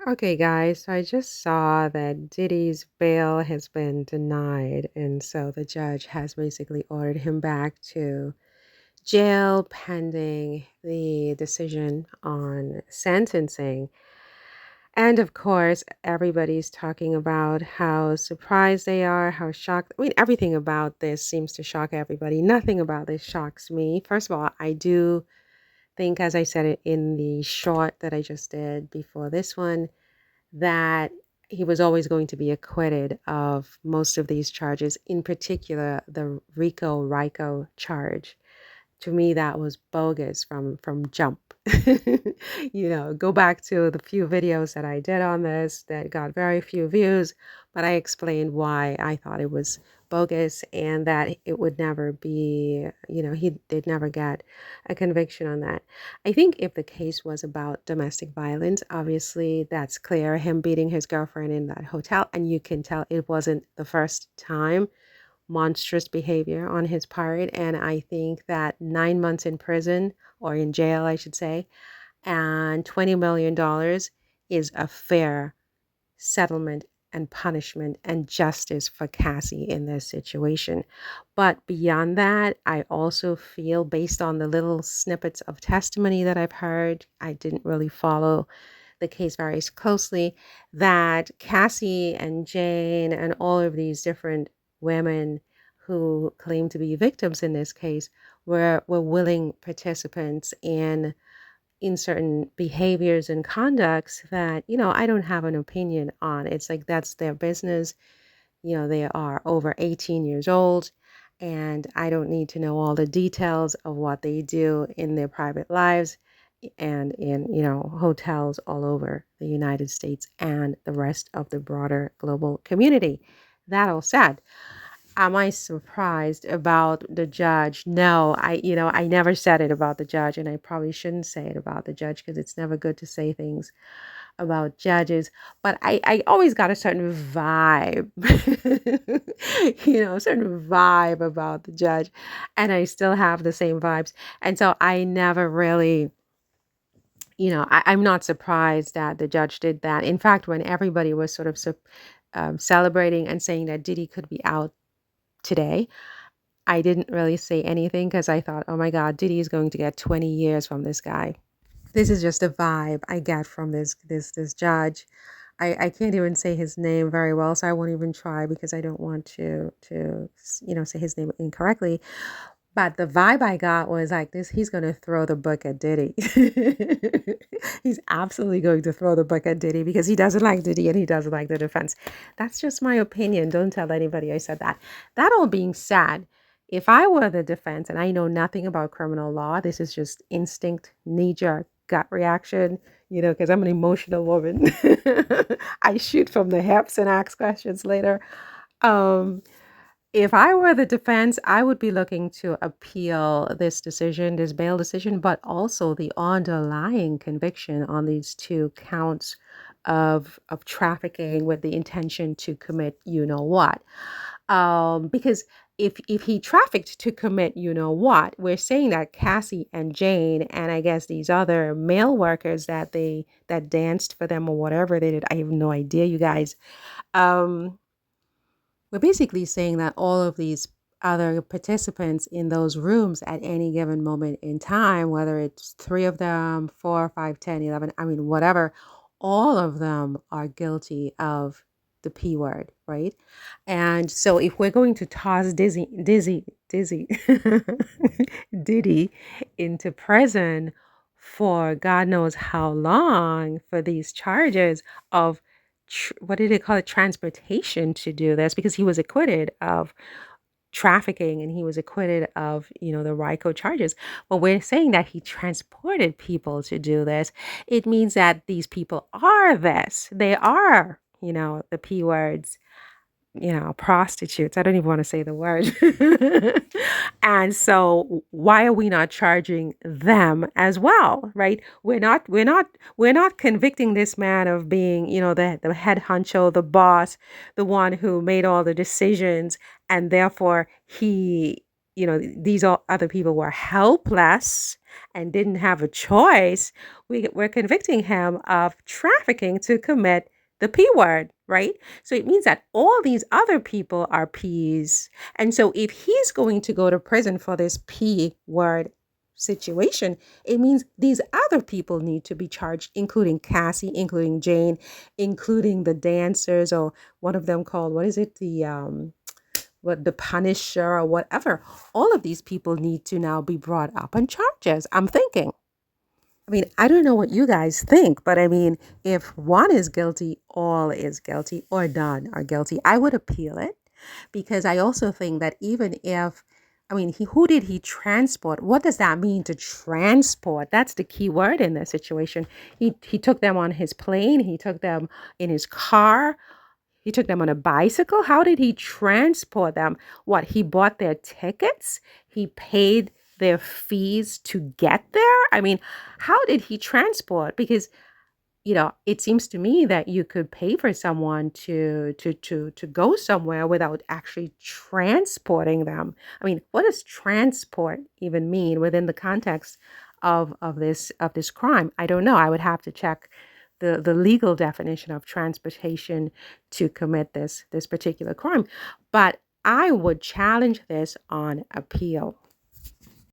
Okay, guys, so I just saw that Diddy's bail has been denied, and so the judge has basically ordered him back to jail pending the decision on sentencing. And of course, everybody's talking about how surprised they are, how shocked. I mean, everything about this seems to shock everybody. Nothing about this shocks me. First of all, I do think, as I said it in the short that I just did before this one, that he was always going to be acquitted of most of these charges, in particular the RICO charge. To me, that was bogus from jump. Go back to the few videos that I did on this that got very few views, but I explained why I thought it was bogus and that it would never be, he did never get a conviction on that. I think if the case was about domestic violence, obviously that's clear, him beating his girlfriend in that hotel, and you can tell it wasn't the first time. Monstrous behavior on his part. And I think that 9 months in prison, or in jail, I should say, and $20 million is a fair settlement and punishment and justice for Cassie in this situation. But beyond that, I also feel, based on the little snippets of testimony that I've heard, I didn't really follow the case very closely, that Cassie and Jane and all of these different women who claim to be victims in this case were willing participants in certain behaviors and conducts that, I don't have an opinion on. It's like that's their business. They are over 18 years old, and I don't need to know all the details of what they do in their private lives and in, hotels all over the United States and the rest of the broader global community. That all said, am I surprised about the judge? No, I never said it about the judge, and I probably shouldn't say it about the judge because it's never good to say things about judges. But I always got a certain vibe, a certain vibe about the judge, and I still have the same vibes. And so I never really, I'm not surprised that the judge did that. In fact, when everybody was sort of celebrating and saying that Diddy could be out today, I didn't really say anything because I thought, oh my God, Diddy is going to get 20 years from this guy. This is just a vibe I get from this judge. I can't even say his name very well, so I won't even try because I don't want to say his name incorrectly. But the vibe I got was like this, he's going to throw the book at Diddy. He's absolutely going to throw the book at Diddy because he doesn't like Diddy and he doesn't like the defense. That's just my opinion. Don't tell anybody I said that. That all being said, if I were the defense and I know nothing about criminal law, this is just instinct, knee-jerk, gut reaction, because I'm an emotional woman. I shoot from the hips and ask questions later. Um, if I were the defense, I would be looking to appeal this decision, this bail decision, but also the underlying conviction on these two counts of trafficking with the intention to commit you know what. Because if he trafficked to commit you know what, we're saying that Cassie and Jane and I guess these other male workers that danced for them or whatever they did, I have no idea, you guys. Um, we're basically saying that all of these other participants in those rooms at any given moment in time, whether it's three of them, 4, 5, 10, 11, I mean, whatever, all of them are guilty of the P word, right? And so if we're going to toss Dizzy, Diddy into prison for God knows how long for these charges of what did they call it, transportation to do this, because he was acquitted of trafficking and he was acquitted of the RICO charges. But we're saying that he transported people to do this. It means that these people are this. They are the P words, prostitutes. I don't even want to say the word. And so why are we not charging them as well, right? We're not convicting this man of being, the head honcho, the boss, the one who made all the decisions, and therefore he these all other people were helpless and didn't have a choice, we're convicting him of trafficking to commit the P word, right? So it means that all these other people are P's. And so if he's going to go to prison for this P word situation, it means these other people need to be charged, including Cassie, including Jane, including the dancers, or one of them called, what is it? The Punisher or whatever. All of these people need to now be brought up on charges, I'm thinking. I mean, I don't know what you guys think, but I mean, if one is guilty, all is guilty, or none are guilty. I would appeal it, because I also think that even if, I mean, who did he transport? What does that mean to transport? That's the key word in this situation. He took them on his plane. He took them in his car. He took them on a bicycle. How did he transport them? What? He bought their tickets. He paid their fees to get there. I mean, how did he transport? Because it seems to me that you could pay for someone to go somewhere without actually transporting them. I mean, what does transport even mean within the context of this crime? I don't know. I would have to check the legal definition of transportation to commit this particular crime. But I would challenge this on appeal.